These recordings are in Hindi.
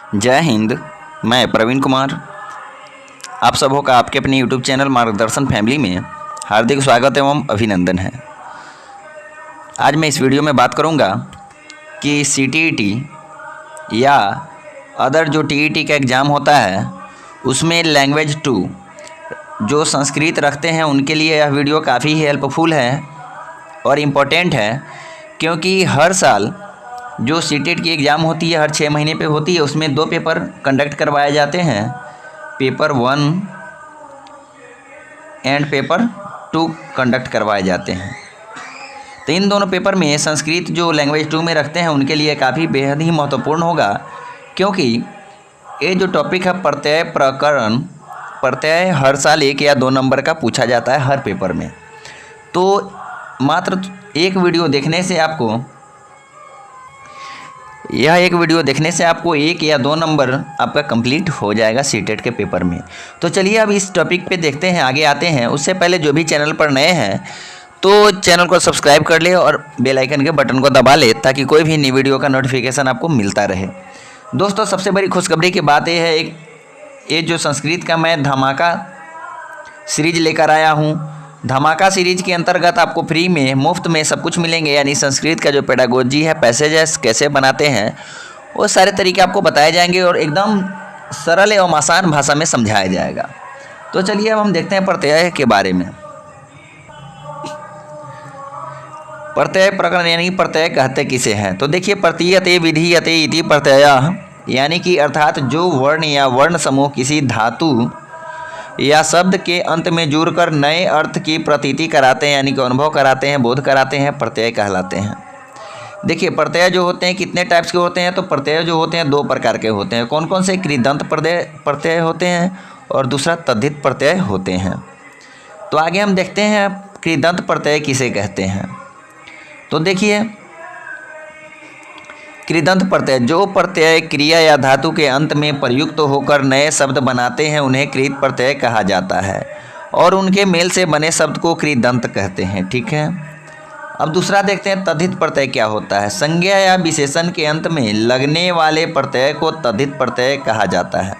जय हिंद। मैं प्रवीण कुमार, आप सबों का आपके अपने YouTube चैनल मार्गदर्शन फैमिली में हार्दिक स्वागत एवं अभिनंदन है। आज मैं इस वीडियो में बात करूंगा कि CTET या अदर जो TET का एग्ज़ाम होता है उसमें लैंग्वेज 2 जो संस्कृत रखते हैं उनके लिए यह वीडियो काफ़ी हेल्पफुल है और इम्पोर्टेंट है, क्योंकि हर साल जो CTET की एग्ज़ाम होती है हर 6 महीने पे होती है। उसमें 2 पेपर कंडक्ट करवाए जाते हैं, पेपर 1 एंड पेपर 2 कंडक्ट करवाए जाते हैं। तो इन दोनों पेपर में संस्कृत जो लैंग्वेज 2 में रखते हैं उनके लिए काफ़ी बेहद ही महत्वपूर्ण होगा, क्योंकि ये जो टॉपिक है प्रत्यय प्रकरण, प्रत्यय हर साल 1 या 2 नंबर का पूछा जाता है हर पेपर में। तो मात्र एक वीडियो देखने से आपको 1 या 2 नंबर आपका कंप्लीट हो जाएगा CTET के पेपर में। तो चलिए अब इस टॉपिक पे देखते हैं, आगे आते हैं। उससे पहले जो भी चैनल पर नए हैं तो चैनल को सब्सक्राइब कर ले और बेल आइकन के बटन को दबा ले, ताकि कोई भी नई वीडियो का नोटिफिकेशन आपको मिलता रहे। दोस्तों, सबसे बड़ी खुशखबरी की बात यह है, ये जो संस्कृत का मैं धमाका सीरीज लेकर आया हूँ। धमाका सीरीज के अंतर्गत आपको फ्री में मुफ्त में सब कुछ मिलेंगे, यानी संस्कृत का जो पेडागोजी है, पैसेजेस कैसे बनाते हैं, वो सारे तरीके आपको बताए जाएंगे और एकदम सरल एवं आसान भाषा में समझाया जाएगा। तो चलिए अब हम देखते हैं प्रत्यय के बारे में। प्रत्यय प्रकरण यानी प्रत्यय कहते किसे हैं। तो देखिए, प्रतीयते विधीयते इति प्रत्ययः, यानी कि अर्थात जो वर्ण या वर्ण समूह किसी धातु या शब्द के अंत में जुड़कर नए अर्थ की प्रतीति कराते हैं, यानी कि अनुभव कराते हैं, बोध कराते हैं, प्रत्यय कहलाते हैं। देखिए, प्रत्यय जो होते हैं कितने टाइप्स के होते हैं। तो प्रत्यय जो होते हैं 2 प्रकार के होते हैं। कौन कौन से? कृदंत प्रत्यय होते हैं और दूसरा तद्धित प्रत्यय होते हैं। तो आगे हम देखते हैं कृदंत प्रत्यय किसे कहते हैं। तो देखिए, कृदंत प्रत्यय, जो प्रत्यय क्रिया या धातु के अंत में प्रयुक्त होकर नए शब्द बनाते हैं उन्हें कृत प्रत्यय कहा जाता है, और उनके मेल से बने शब्द को कृदंत कहते हैं। ठीक है। अब दूसरा देखते हैं तद्धित प्रत्यय क्या होता है। संज्ञा या विशेषण के अंत में लगने वाले प्रत्यय को तद्धित प्रत्यय कहा जाता है।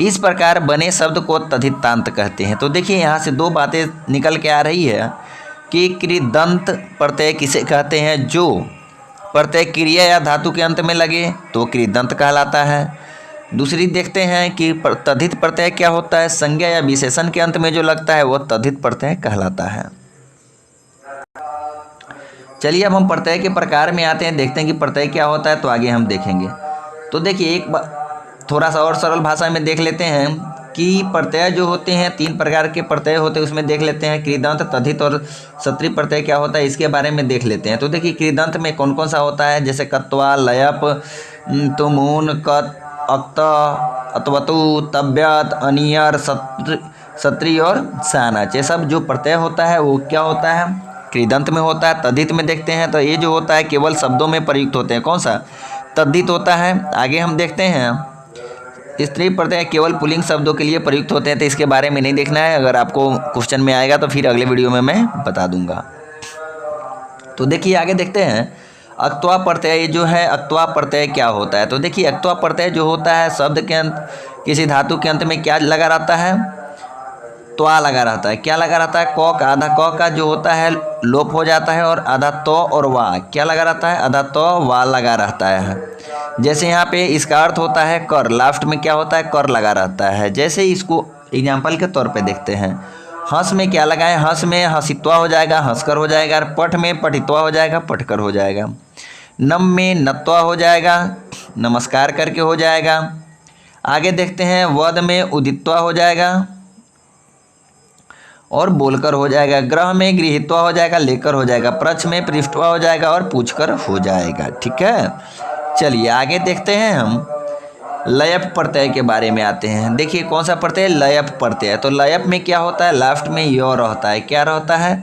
इस प्रकार बने शब्द को तद्धितांत कहते हैं। तो देखिए, यहाँ से 2 बातें निकल के आ रही है कि कृदंत प्रत्यय किसे कहते हैं। जो प्रत्यय क्रिया या धातु के अंत में लगे तो कृदंत कहलाता है। दूसरी देखते हैं कि तद्धित प्रत्यय क्या होता है। संज्ञा या विशेषण के अंत में जो लगता है वो तद्धित प्रत्यय कहलाता है। चलिए अब हम प्रत्यय के प्रकार में आते हैं, देखते हैं कि प्रत्यय क्या होता है, तो आगे हम देखेंगे। तो देखिए, थोड़ा सा और सरल भाषा में देख लेते हैं कि प्रत्यय जो होते हैं 3 प्रकार के प्रत्यय होते हैं। उसमें देख लेते हैं कृदंत, तद्धित और सत्री प्रत्यय क्या होता है, इसके बारे में देख लेते हैं। तो देखिए, कृदंत में कौन कौन सा होता है, जैसे कत्वा, लयप, तुमून, कत, अक्त, अत्वतु, तव्यत, अनियर, सत्री और सानच, ये सब जो प्रत्यय होता है वो क्या होता है, कृदंत में होता है। तद्धित में देखते हैं तो ये जो होता है केवल शब्दों में प्रयुक्त होते हैं। कौन सा? तद्धित होता है। आगे हम देखते हैं स्त्री प्रत्यय केवल पुल्लिंग शब्दों के लिए प्रयुक्त होते हैं, तो इसके बारे में नहीं देखना है। अगर आपको क्वेश्चन में आएगा तो फिर अगले वीडियो में मैं बता दूंगा। तो देखिए, आगे देखते हैं अक्त्वा प्रत्यय जो है। अक्त्वा प्रत्यय क्या होता है। तो देखिए, अक्त्वा प्रत्यय जो होता है शब्द के अंत किसी धातु के अंत में क्या लगा रहता है, त्वा लगा रहता है। क्या लगा रहता है? क का, आधा क का जो होता है लोप हो जाता है, और आधा तो और वा क्या लगा रहता है, आधा तो वा लगा रहता है। जैसे यहाँ पे इसका अर्थ होता है कर, लास्ट में क्या होता है, कर लगा रहता है। जैसे इसको एग्जाम्पल के तौर पे देखते हैं। हंस में क्या लगाएं, हंस में हंसित्वा हो जाएगा, हंसकर हो जाएगा। पठ में पठित्वा हो जाएगा, पठकर हो जाएगा। नम में नत्वा हो जाएगा, नमस्कार करके हो जाएगा। आगे देखते हैं वद में उदित्वा हो जाएगा और बोलकर हो जाएगा। ग्रह में गृहीत्वा हो जाएगा, लेकर हो जाएगा। प्रच्छ में पृष्ठवा हो जाएगा और पूछकर हो जाएगा। ठीक है। चलिए आगे देखते हैं हम लयप प्रत्यय के बारे में आते हैं। देखिए, कौन सा प्रत्यय? लयप प्रत्यय। तो लयप में क्या होता है, लास्ट में यो रहता है। क्या रहता है?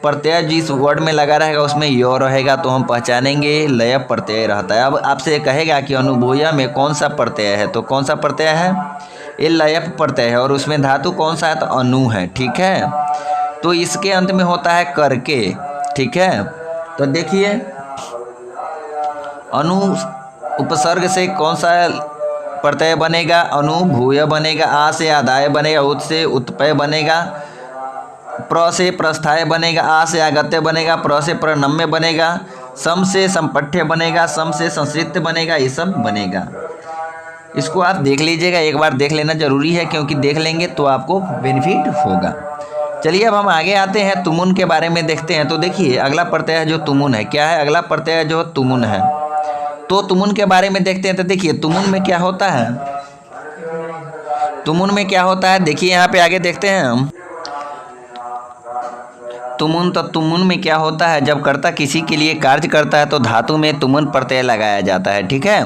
प्रत्यय जिस वर्ड में लगा रहेगा उसमें यो रहेगा, तो हम पहचानेंगे लयप प्रत्यय रहता है। अब आपसे कहेगा कि अनुभूया में कौन सा प्रत्यय है, तो कौन सा प्रत्यय है? ये लयप प्रत्यय है, और उसमें धातु कौन सा है, तो अनु है। ठीक है। तो इसके अंत में होता है करके। ठीक है। तो देखिए, अनु उपसर्ग से कौन सा प्रत्यय बनेगा? अनु भूय बनेगा, आ से आदाय बनेगा, उत से उत्पय बनेगा, प्र से प्रस्थाय बनेगा, आ से आगत्य बनेगा, प्र से प्रनम्य बनेगा, सम से संपठ्य बनेगा, सम से संस्कृत बनेगा, ये सब बनेगा। इसको आप देख लीजिएगा, एक बार देख लेना जरूरी है, क्योंकि देख लेंगे तो आपको बेनिफिट होगा। चलिए अब हम आगे आते हैं, तुमुन के बारे में देखते हैं। तो देखिए अगला प्रत्यय जो तुमुन है, क्या है अगला प्रत्यय जो तुमुन है? तो तुमुन के बारे में देखते हैं। तो देखिए तुमुन में क्या होता है, तुमुन में क्या होता है, देखिए यहाँ पे आगे देखते हैं हम। तुमुन, तो तुमुन में क्या होता है, जब कर्ता किसी के लिए कार्य करता है तो धातु में तुमुन प्रत्यय लगाया जाता है। ठीक है,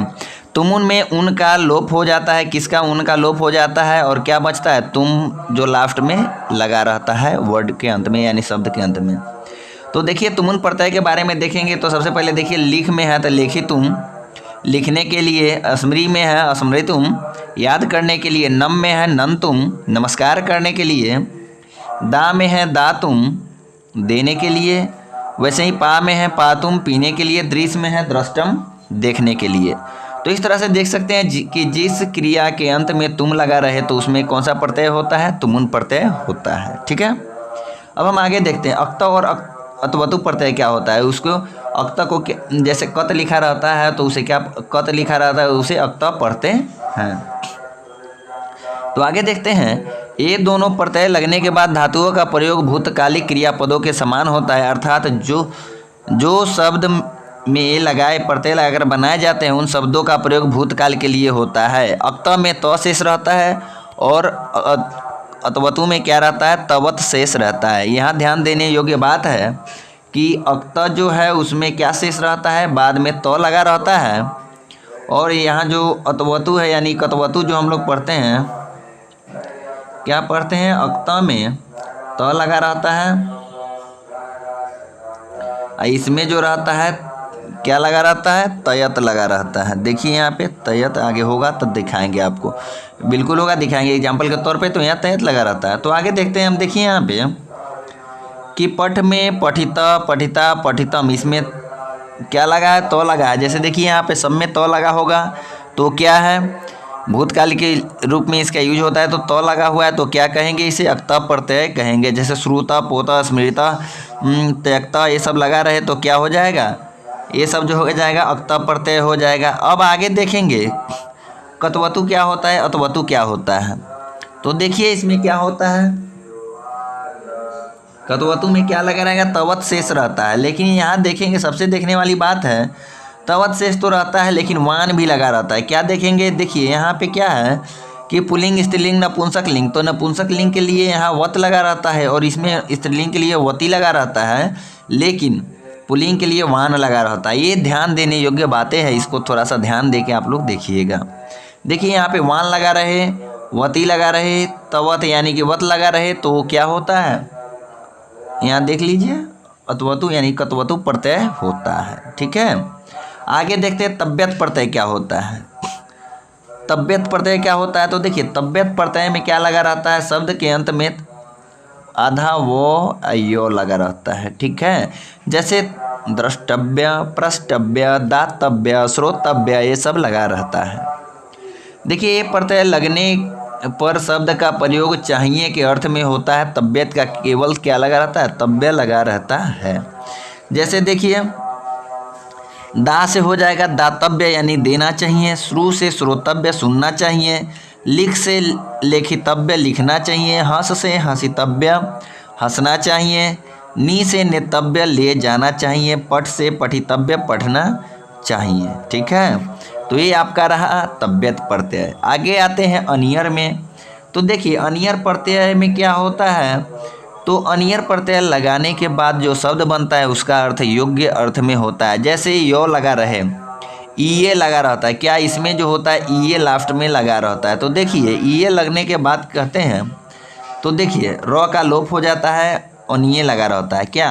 तुमुन में उन का लोप हो जाता है। किसका? उन का लोप हो जाता है, और क्या बचता है? तुम, जो लास्ट में लगा रहता है वर्ड के अंत में, यानी शब्द के अंत में। तो देखिए तुमुन प्रत्यय के बारे में देखेंगे तो सबसे पहले देखिए लिख में है तो लिखितुम, लिखने के लिए, स्मृति में है स्मृतुम, याद करने के लिए, नम में है नंतुम, नमस्कार करने के लिए, दा में है दातुम, देने के लिए, वैसे ही पा में है पातुम, पीने के लिए, दृश्य में है दृष्टम, देखने के लिए। तो इस तरह से देख सकते हैं कि जिस क्रिया के अंत में तुम लगा रहे तो उसमें कौन सा प्रत्यय होता है? तुमुन प्रत्यय होता है। ठीक है, अब हम आगे देखते हैं अक्त और अतवतु प्रत्यय क्या होता है। उसको अक्त को जैसे कत लिखा रहता है तो उसे क्या कत लिखा रहता है, उसे अक्त पढ़ते हैं। तो आगे देखते हैं, ये दोनों प्रत्यय लगने के बाद धातुओं का प्रयोग भूतकालिक क्रियापदों के समान होता है, अर्थात जो शब्द में ये लगाए प्रत्यय लगाकर बनाए जाते हैं उन शब्दों का प्रयोग भूतकाल के लिए होता है। अक्त में त शेष रहता है और अतवतु में क्या रहता है? तवत शेष रहता है। यहाँ ध्यान देने योग्य बात है कि अक्त जो है उसमें क्या शेष रहता है? बाद में त लगा रहता है, और यहाँ जो अतवतु है यानी कतवतु जो हम लोग पढ़ते हैं, क्या पढ़ते हैं? अक्त में त लगा रहता है, इसमें जो रहता है क्या लगा रहता है? तयत लगा रहता है। देखिए यहाँ पे तयत, आगे होगा तब दिखाएंगे आपको, बिल्कुल होगा दिखाएंगे एग्जाम्पल के तौर पे। तो यहाँ तयत लगा रहता है। तो आगे देखते हैं हम, देखिए यहाँ पे कि पठ में पठिता पठिता पठितम, इसमें क्या लगा है? तो लगा है। जैसे देखिए यहाँ पे सब में तो लगा होगा तो क्या है? भूतकाल के रूप में इसका यूज होता है, तो लगा हुआ है तो क्या कहेंगे? इसे अक्त प्रत्यय कहेंगे। जैसे श्रुता, पोता, स्मृता, त्यक्ता, ये सब लगा रहे तो क्या हो जाएगा? ये सब जो हो जाएगा अक्त प्रत्यय हो जाएगा। अब आगे देखेंगे कतवतु क्या होता है, अतवतु क्या होता है। तो देखिए इसमें क्या होता है, कतवतु में क्या लगा रहेगा? तवत शेष रहता है। लेकिन यहाँ देखेंगे सबसे देखने वाली बात है, तवत शेष तो रहता है लेकिन वान भी लगा रहता है। क्या देखेंगे? देखिए यहाँ पे क्या है कि पुल्लिंग, स्त्रीलिंग, नपुंसक लिंग। तो नपुंसक लिंग के लिए यहाँ वत लगा रहता है और इसमें स्त्रीलिंग के लिए वती लगा रहता है, लेकिन पुल्लिंग के लिए वान लगा रहता है। ये ध्यान देने योग्य बातें हैं, इसको थोड़ा सा ध्यान दे के आप लोग देखिएगा। देखिए यहाँ पे वान लगा रहे, वती लगा रहे, तवत यानी कि वत लगा रहे तो क्या होता है? यहाँ देख लीजिए अतवतु यानी कतवतु प्रत्यय होता है। ठीक है, आगे देखते हैं तब्यत प्रत्यय क्या होता है। तब्यत प्रत्यय क्या होता है? तो देखिए तब्यत प्रत्यय में क्या लगा रहता है? शब्द के अंत में आधा वो यो लगा रहता है। ठीक है, जैसे द्रष्टव्य, प्रष्टव्य, दातव्य, श्रोतव्य, ये सब लगा रहता है। देखिए ये प्रत्यय लगने पर शब्द का प्रयोग चाहिए के अर्थ में होता है। तब्यत का केवल क्या लगा रहता है? तब्य लगा रहता है। जैसे देखिए दा से हो जाएगा दातव्य यानी देना चाहिए, श्रु से श्रोतव्य सुनना चाहिए, लिख से लेखितव्य लिखना चाहिए, हंस से हंसितव्य हंसना चाहिए, नी से नेतव्य ले जाना चाहिए, पठ से पठितव्य पढ़ना चाहिए। ठीक है, तो ये आपका रहा तब्यत प्रत्यय। आगे आते हैं अनियर में। तो देखिए अनियर प्रत्यय में क्या होता है? तो अनियर प्रत्यय लगाने के बाद जो शब्द बनता है उसका अर्थ योग्य अर्थ में होता है। जैसे यो लगा रहे, ईए लगा रहता है, क्या इसमें जो होता है ईए लास्ट में लगा रहता है। तो देखिए ईए लगने के बाद कहते हैं, तो देखिए र का लोप हो जाता है, अनिये लगा रहता है। क्या?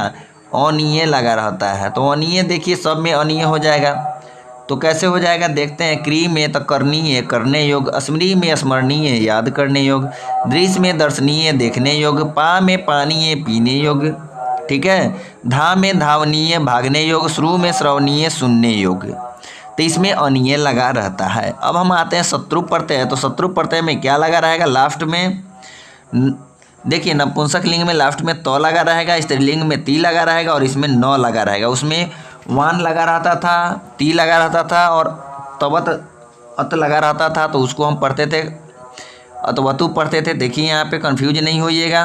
अनिये लगा रहता है। तो अनिये देखिए सब में अनिये हो जाएगा। तो कैसे हो जाएगा देखते हैं। क्री में तो करनीय करने योग, स्मृति में स्मरणीय याद करने योग, दृश्य में दर्शनीय देखने योग, पा में पानीय पीने योग। ठीक है, धा में धावनीय भागने योग, श्रु में श्रवणीय सुनने योग। तो तो इसमें अनिय लगा रहता है। अब हम आते हैं शत्रु प्रत्यय। तो शत्रु प्रत्यय में क्या लगा रहेगा लास्ट में? देखिए नपुंसक लिंग में लास्ट में तो लगा रहेगा, स्त्रीलिंग में ती लगा रहेगा और इसमें न लगा रहेगा। उसमें वान लगा रहता था, ती लगा रहता था और तवत अत लगा रहता था, तो उसको हम पढ़ते थे अतवतु पढ़ते थे। देखिए यहाँ पे कंफ्यूज नहीं होइएगा,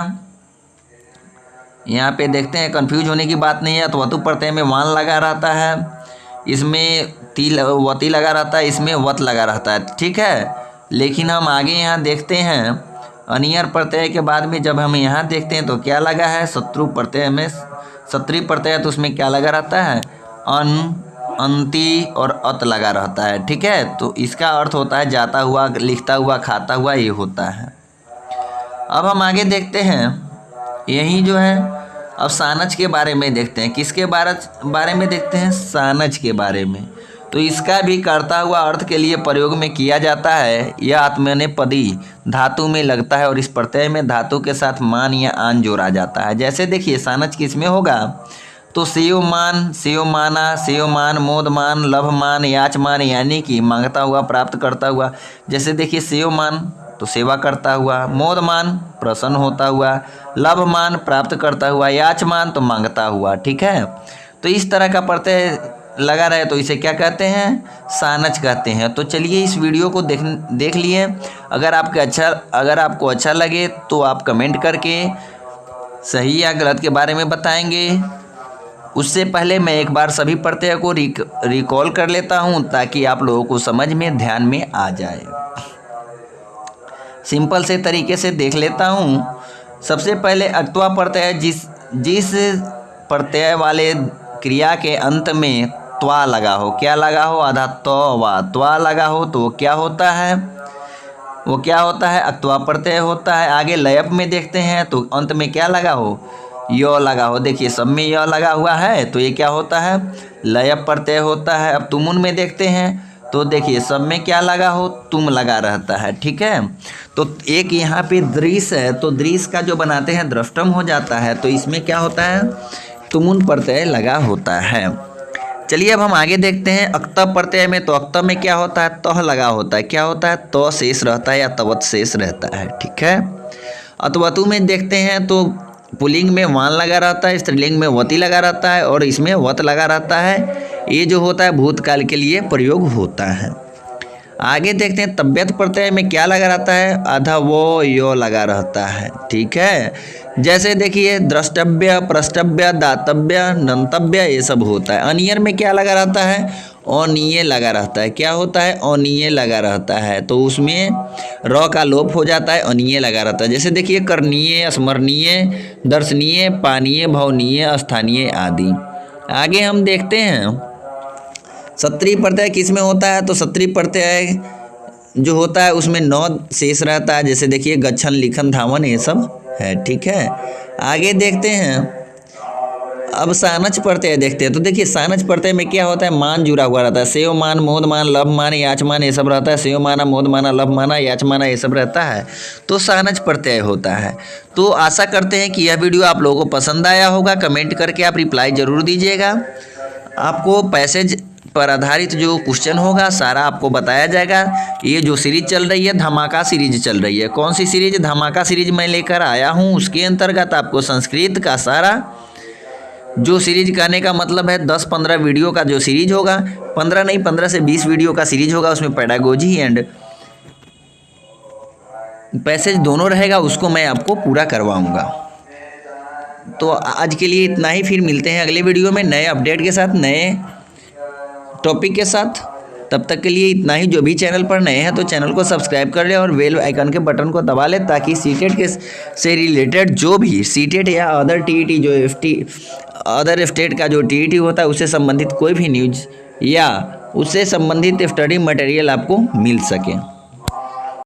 यहाँ पे देखते हैं कंफ्यूज होने की बात नहीं है। अतवतु प्रत्यय में वान लगा रहता है, इसमें वती लगा रहता है, इसमें वत लगा रहता है, ठीक है। लेकिन हम आगे यहाँ देखते हैं अनियर प्रत्यय के बाद में जब हम यहाँ देखते हैं तो क्या लगा है? शत्रु प्रत्यय में क्षत्रिय प्रत्यय, तो उसमें क्या लगा रहता है? अन, अंति और अत लगा रहता है, ठीक है। तो इसका अर्थ होता है जाता हुआ, लिखता हुआ, खाता हुआ, ये होता है। अब हम आगे देखते हैं यही जो है, अब सानच के बारे में देखते हैं। किसके बारे में देखते हैं? सानच के बारे में। तो इसका भी करता हुआ अर्थ के लिए प्रयोग में किया जाता है। यह आत्मनेपदी धातु में लगता है और इस प्रत्यय में धातु के साथ मान या आन जोड़ा जाता है। जैसे देखिए सानच किसमें होगा? तो सेवमान, सेवमाना, सेवमान, मोदमान, लभमान, याचमान, यानी कि मांगता हुआ, प्राप्त करता हुआ। जैसे देखिए सेवमान तो सेवा करता हुआ, मोदमान प्रसन्न होता हुआ, लभमान प्राप्त करता हुआ, याचमान तो मांगता हुआ, ठीक है। तो इस तरह का प्रत्यय लगा रहे तो इसे क्या कहते हैं? सानच कहते हैं। तो चलिए इस वीडियो को देख लिए। अगर आपको अच्छा लगे तो आप कमेंट करके सही या गलत के बारे में बताएंगे। उससे पहले मैं एक बार सभी प्रत्यय को रिकॉल कर लेता हूं ताकि आप लोगों को समझ में, ध्यान में आ जाए। सिंपल से तरीके से देख लेता हूं। सबसे पहले अक्त्वा प्रत्यय, जिस प्रत्यय वाले क्रिया के अंत में त्वा लगा हो, क्या लगा हो? आधा तो वा त्वा लगा हो तो वो क्या होता है? वो क्या होता है? अक्त्वा प्रत्यय होता है। आगे लयप में देखते हैं तो अंत में क्या लगा हो? यो लगा हो। देखिए सब में यो लगा हुआ है तो ये क्या होता है? लयप प्रत्यय होता है। अब तुमुन में देखते हैं तो देखिए सब में क्या लगा हो? तुम लगा रहता है, ठीक है। तो एक यहाँ पे दृश्य है, तो दृश्य का जो बनाते हैं दृष्टम हो जाता है, तो इसमें क्या होता है? तुमुन प्रत्यय लगा होता है। चलिए अब हम आगे देखते हैं अक्त प्रत्यय में। तो अक्त में क्या होता है? तह लगा होता है। क्या होता है? तो शेष रहता है या तवत शेष रहता है, ठीक है। अतवतु में देखते हैं तो पुल्लिंग में वान लगा रहता है, स्त्रीलिंग में वती लगा रहता है और इसमें वत लगा रहता है। ये जो होता है भूतकाल के लिए प्रयोग होता है। आगे देखते हैं तब्यत प्रत्यय में क्या लगा रहता है? आधा वो यो लगा रहता है, ठीक है। जैसे देखिए द्रष्टव्य, प्रष्टव्य, दातव्य, नंतव्य, ये सब होता है। अनियर में क्या लगा रहता है? अनिय लगा रहता है। क्या होता है? अनिय लगा रहता है। तो उसमें र का लोप हो जाता है, अनिय लगा रहता है। जैसे देखिए करणीय, स्मरणीय, दर्शनीय, पानीय, भवनीय, स्थानीय आदि। आगे हम देखते हैं क्षत्रिय प्रत्यय किस में होता है? तो क्षत्रिय प्रत्यय जो होता है उसमें नौ शेष रहता है। जैसे देखिए गच्छन, लिखन, धावन, ये सब है, ठीक है। आगे देखते हैं अब सानच प्रत्यय देखते हैं। तो देखिए सानच प्रत्यय में क्या होता है? मान जुड़ा हुआ रहता है। सेव मान, मोद मान, लभ मान, याचमान, ये सब रहता है। सेव माना, मोद माना, लभ माना, याचमाना, ये सब रहता है। तो सानच प्रत्यय होता है। तो आशा करते हैं कि यह वीडियो आप लोगों को पसंद आया होगा। कमेंट करके आप रिप्लाई जरूर दीजिएगा। आपको पैसेज पर आधारित जो क्वेश्चन होगा सारा आपको बताया जाएगा। ये जो सीरीज चल रही है धमाका सीरीज चल रही है। कौन सी सीरीज? धमाका सीरीज मैं लेकर आया हूँ। उसके अंतर्गत आपको संस्कृत का सारा जो सीरीज कहने का मतलब है 10-15 वीडियो का जो सीरीज होगा, 15 नहीं 15 से 20 वीडियो का सीरीज होगा। उसमें पेडागोजी एंड पैसेज दोनों रहेगा, उसको मैं आपको पूरा करवाऊँगा। तो आज के लिए इतना ही। फिर मिलते हैं अगले वीडियो में नए अपडेट के साथ, नए टॉपिक के साथ। तब तक के लिए इतना ही। जो भी चैनल पर नए हैं तो चैनल को सब्सक्राइब कर ले और बेल आइकन के बटन को दबा ले ताकि सीटेट के से रिलेटेड जो भी सीटेट या अदर टीईटी जो अदर स्टेट का जो टीईटी होता है उससे संबंधित कोई भी न्यूज़ या उससे संबंधित स्टडी मटेरियल आपको मिल सके।